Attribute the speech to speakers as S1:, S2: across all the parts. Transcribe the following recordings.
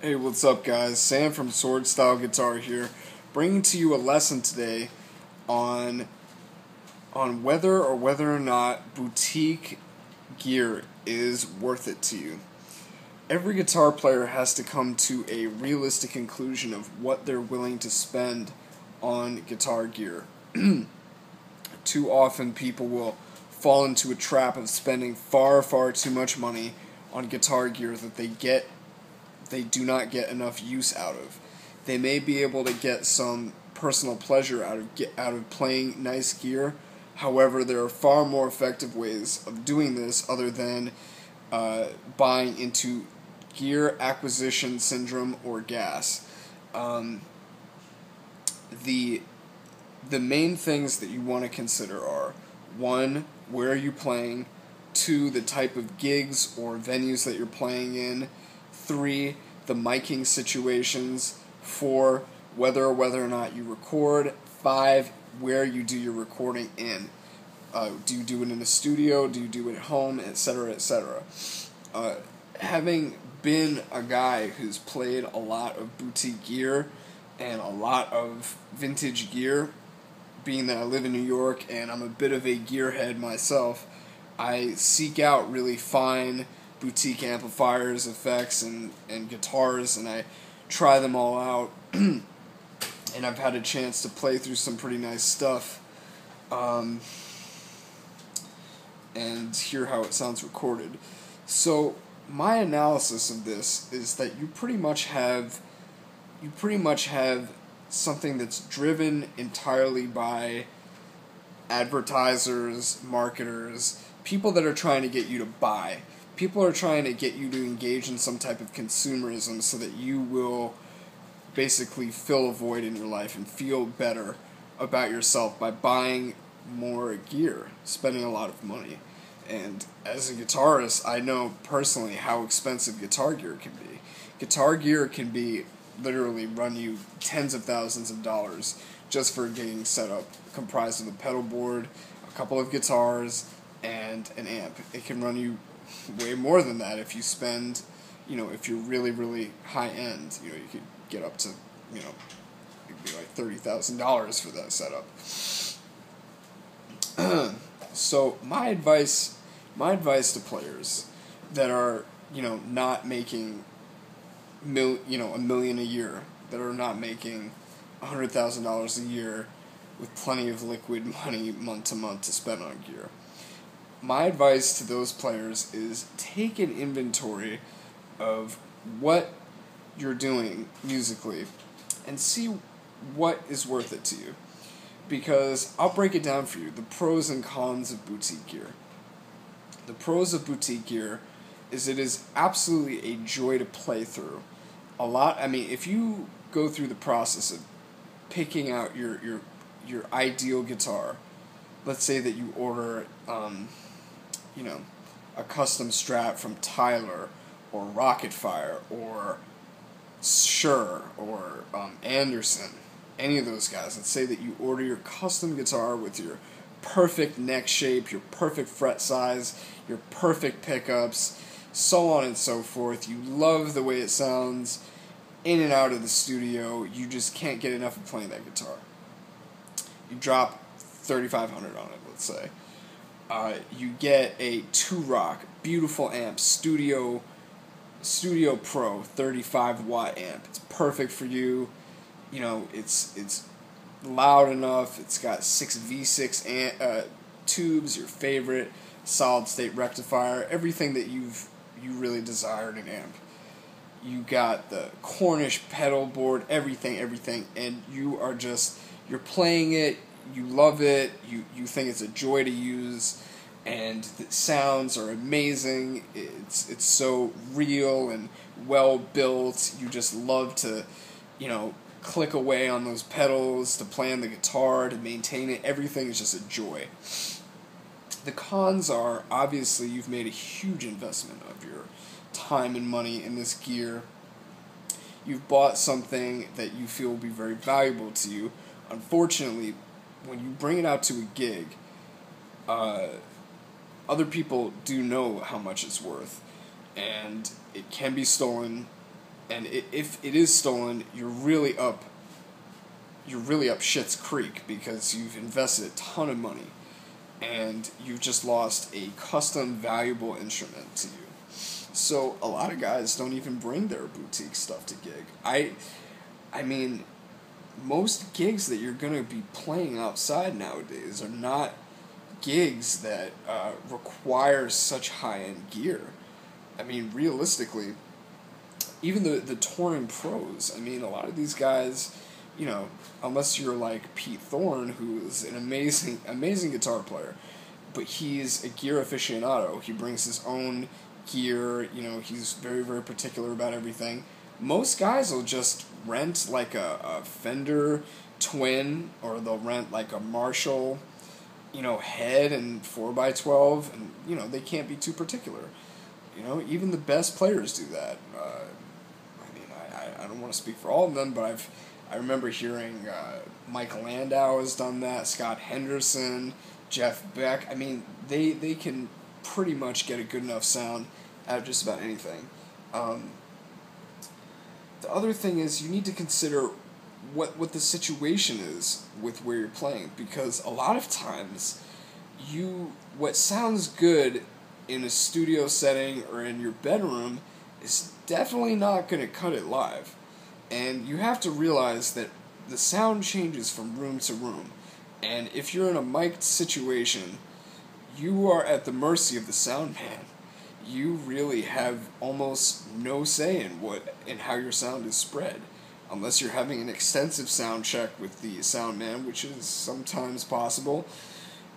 S1: Hey, what's up, guys? Sam from SwordStyle Guitar here, bringing to you a lesson today on whether or not boutique gear is worth it to you. Every guitar player has to come to a realistic conclusion of what they're willing to spend on guitar gear. Too often, people will fall into a trap of spending far too much money on guitar gear that they do not get enough use out of. They may be able to get some personal pleasure out of playing nice gear. However, there are far more effective ways of doing this other than buying into gear acquisition syndrome or gas. The main things that you want to consider are: 1, where are you playing? 2, the type of gigs or venues that you're playing in. 3, the miking situations. 4, whether or not you record. 5, where you do your recording in. Do you do it in a studio? Do you do it at home? Etc., etc. Having been a guy who's played a lot of boutique gear and a lot of vintage gear, being that I live in New York and I'm a bit of a gearhead myself, I seek out really fine boutique amplifiers, effects, and guitars, and I try them all out. And I've had a chance to play through some pretty nice stuff and hear how it sounds recorded. So my analysis of this is that you pretty much have something that's driven entirely by advertisers, marketers, people that are trying to get you to buy. People are trying to get you to engage in some type of consumerism so that you will basically fill a void in your life and feel better about yourself by buying more gear, spending a lot of money. And as a guitarist, I know personally how expensive guitar gear can be. Guitar gear can be literally run you tens of thousands of dollars just for getting set up, comprised of a pedal board, a couple of guitars, and an amp. It can run you way more than that if you spend, if you're really high end. You could get up to, it'd be like $30,000 for that setup. So my advice to players that are, not making $1 million a year, that are not making $100,000 a year with plenty of liquid money month to month to spend on gear. My advice to those players is take an inventory of what you're doing musically and see what is worth it to you. Because I'll break it down for you, the pros and cons of boutique gear. The pros of boutique gear is it is absolutely a joy to play through. If you go through the process of picking out your ideal guitar, let's say that you order a custom Strat from Tyler or Rocket Fire or Shure or Anderson, any of those guys. Let's say that you order your custom guitar with your perfect neck shape, your perfect fret size, your perfect pickups, so on and so forth. You love the way it sounds in and out of the studio. You just can't get enough of playing that guitar. You drop $3,500 on it, let's say. You get a 2-rock, beautiful amp, Studio Pro 35-watt amp. It's perfect for you. It's loud enough. It's got 6 V6 tubes, your favorite, solid state rectifier, everything that you really desired in an amp. You got the Cornish pedal board, everything, and you're playing it, you love it, you think it's a joy to use, and the sounds are amazing. It's so real and well built. You just love to, click away on those pedals, to play on the guitar, to maintain it. Everything is just a joy. The cons are, obviously, you've made a huge investment of your time and money in this gear. You've bought something that you feel will be very valuable to you. Unfortunately, when you bring it out to a gig, other people do know how much it's worth, and it can be stolen And if it is stolen, you're really up shit's creek, because you've invested a ton of money and you've just lost a custom valuable instrument to you. So a lot of guys don't even bring their boutique stuff to gig. I mean, most gigs that you're gonna be playing outside nowadays are not gigs that require such high-end gear. I mean, realistically, even the touring pros, I mean, a lot of these guys, you know, unless you're like Pete Thorne, who's an amazing guitar player, but he's a gear aficionado. He brings his own gear, you know, he's very, very particular about everything. Most guys will just rent like a Fender Twin, or they'll rent like a Marshall, you know, head and 4x12, and, you know, they can't be too particular. You know, even the best players do that. I mean, I don't want to speak for all of them, but I remember hearing Mike Landau has done that, Scott Henderson, Jeff Beck. I mean, they can pretty much get a good enough sound out of just about anything. The other thing is, you need to consider what the situation is with where you're playing, because a lot of times what sounds good in a studio setting or in your bedroom is definitely not going to cut it live. And you have to realize that the sound changes from room to room. And if you're in a mic'd situation, you are at the mercy of the sound man. You really have almost no say in how your sound is spread, unless you're having an extensive sound check with the sound man, which is sometimes possible.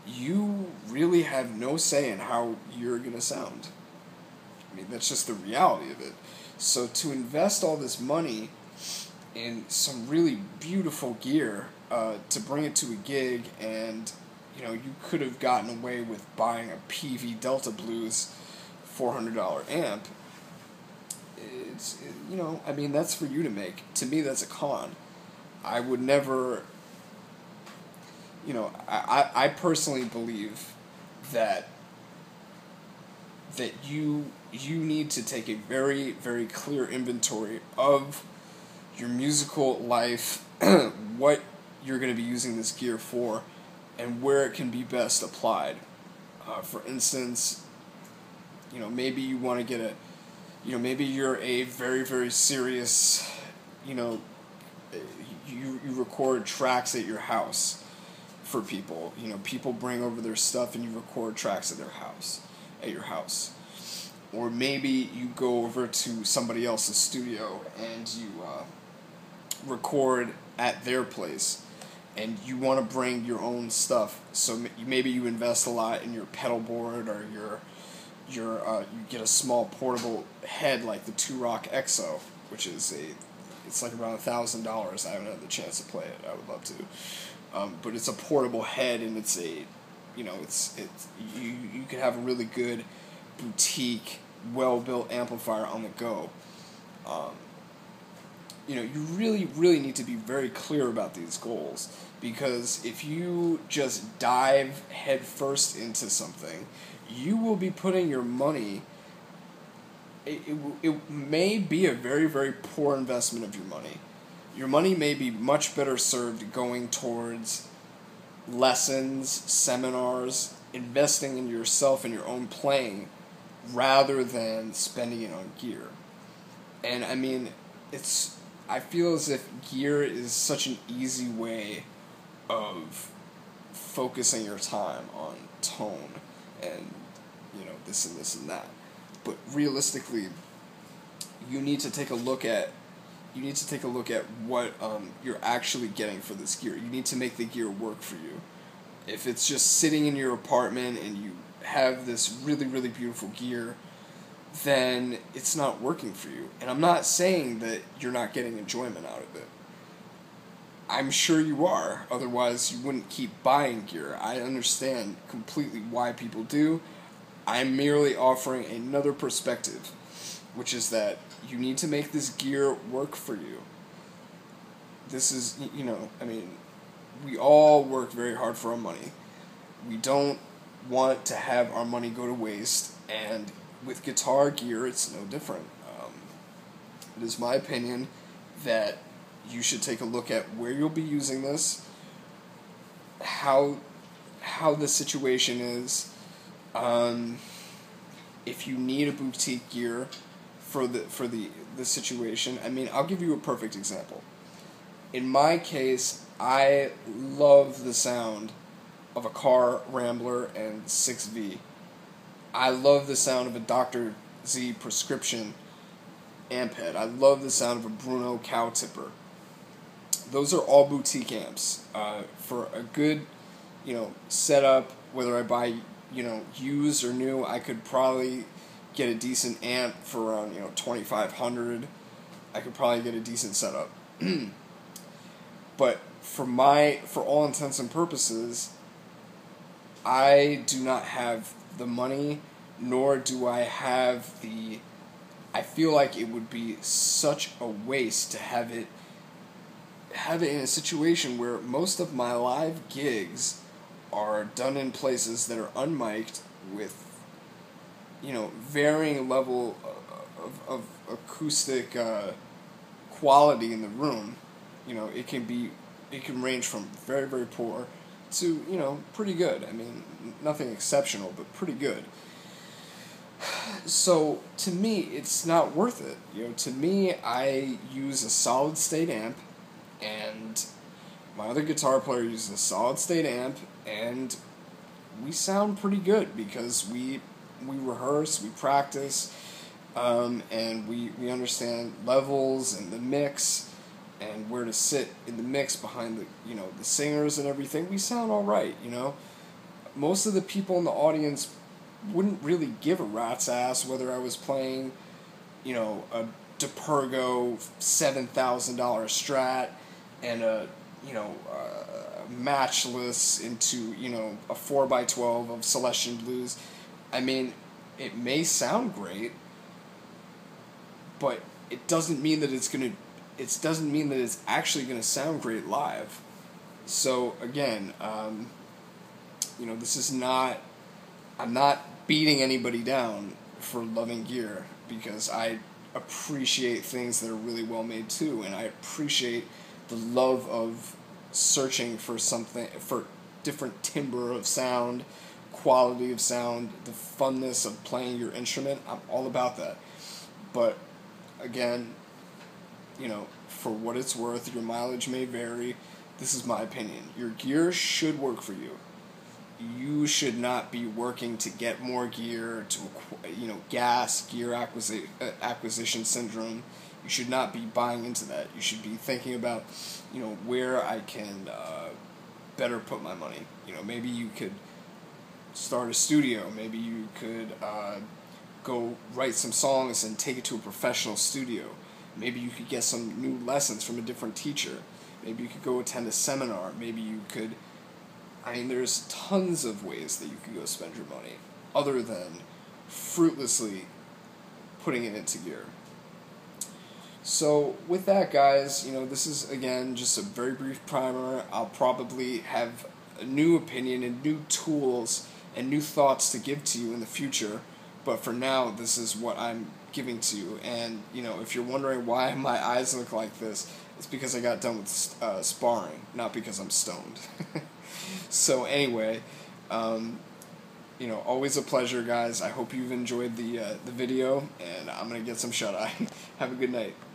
S1: You really have no say in how you're going to sound. I mean, that's just the reality of it. So to invest all this money in some really beautiful gear to bring it to a gig, and, you know, you could have gotten away with buying a PV Delta Blues $400 amp. You know, I mean, that's for you to make. To me, that's a con. I would never, you know, I personally believe that you need to take a very, very clear inventory of your musical life, what you're going to be using this gear for, and where it can be best applied. For instance, you know, maybe you want to get maybe you're a very, very serious, you know, you record tracks at your house for people. You know, people bring over their stuff and you record tracks at your house. Or maybe you go over to somebody else's studio and you record at their place, and you want to bring your own stuff. So maybe you invest a lot in your pedal board, or you get a small portable head like the 2-Rock EXO, which is it's like around $1,000. I haven't had the chance to play it. I would love to, but it's a portable head, and it's you can have a really good boutique, well-built amplifier on the go. You know, you really, really need to be very clear about these goals, because if you just dive headfirst into something, you will be putting your money, it may be a very, very poor investment of your money. Your money may be much better served going towards lessons, seminars, investing in yourself and your own playing, rather than spending it on gear. And I mean, I feel as if gear is such an easy way of focusing your time on tone and, you know, this and this and that. But realistically, you need to take a look at what you're actually getting for this gear. You need to make the gear work for you. If it's just sitting in your apartment and you have this really, really beautiful gear, then it's not working for you. And I'm not saying that you're not getting enjoyment out of it. I'm sure you are, otherwise you wouldn't keep buying gear. I understand completely why people do. I'm merely offering another perspective, which is that you need to make this gear work for you. This is, you know, I mean, we all work very hard for our money. We don't want to have our money go to waste, and with guitar gear, it's no different. It is my opinion that you should take a look at where you'll be using this, how the situation is, if you need a boutique gear for the situation. I mean, I'll give you a perfect example. In my case, I love the sound of a Car Rambler and 6V. I love the sound of a Dr. Z prescription amp head. I love the sound of a Bruno cow tipper. Those are all boutique amps. For a good, setup, whether I buy, used or new, I could probably get a decent amp for around, $2,500. I could probably get a decent setup. But for all intents and purposes, I do not have the money, nor do I have I feel like it would be such a waste to have it in a situation where most of my live gigs are done in places that are unmiked with, varying level of acoustic quality in the room. It can range from very, very poor to, pretty good. I mean, nothing exceptional, but pretty good. So, to me, it's not worth it. To me, I use a solid state amp, and my other guitar player uses a solid state amp, and we sound pretty good because we rehearse, we practice, and we understand levels and the mix and where to sit in the mix behind the singers and everything. We sound all right. Most of the people in the audience wouldn't really give a rat's ass whether I was playing, a DePergo $7,000 Strat and a matchless into, a 4x12 of Celestian Blues. I mean, it may sound great, but it doesn't mean that it's actually gonna sound great live. So again, this is not. I'm not beating anybody down for loving gear, because I appreciate things that are really well made too, and I appreciate the love of searching for different timbre of sound, quality of sound, the funness of playing your instrument. I'm all about that. But again, for what it's worth, your mileage may vary. This is my opinion. Your gear should work for you. You should not be working to get more gear, to gear acquisition syndrome. You should not be buying into that. You should be thinking about, where I can better put my money. Maybe you could start a studio. Maybe you could go write some songs and take it to a professional studio. Maybe you could get some new lessons from a different teacher. Maybe you could go attend a seminar. Maybe you could... there's tons of ways that you could go spend your money other than fruitlessly putting it into gear. So with that, guys, this is, again, just a very brief primer. I'll probably have a new opinion and new tools and new thoughts to give to you in the future. But for now, this is what I'm giving to you. And, if you're wondering why my eyes look like this, it's because I got done with sparring, not because I'm stoned. So anyway, always a pleasure, guys. I hope you've enjoyed the video, and I'm going to get some shut-eye. Have a good night.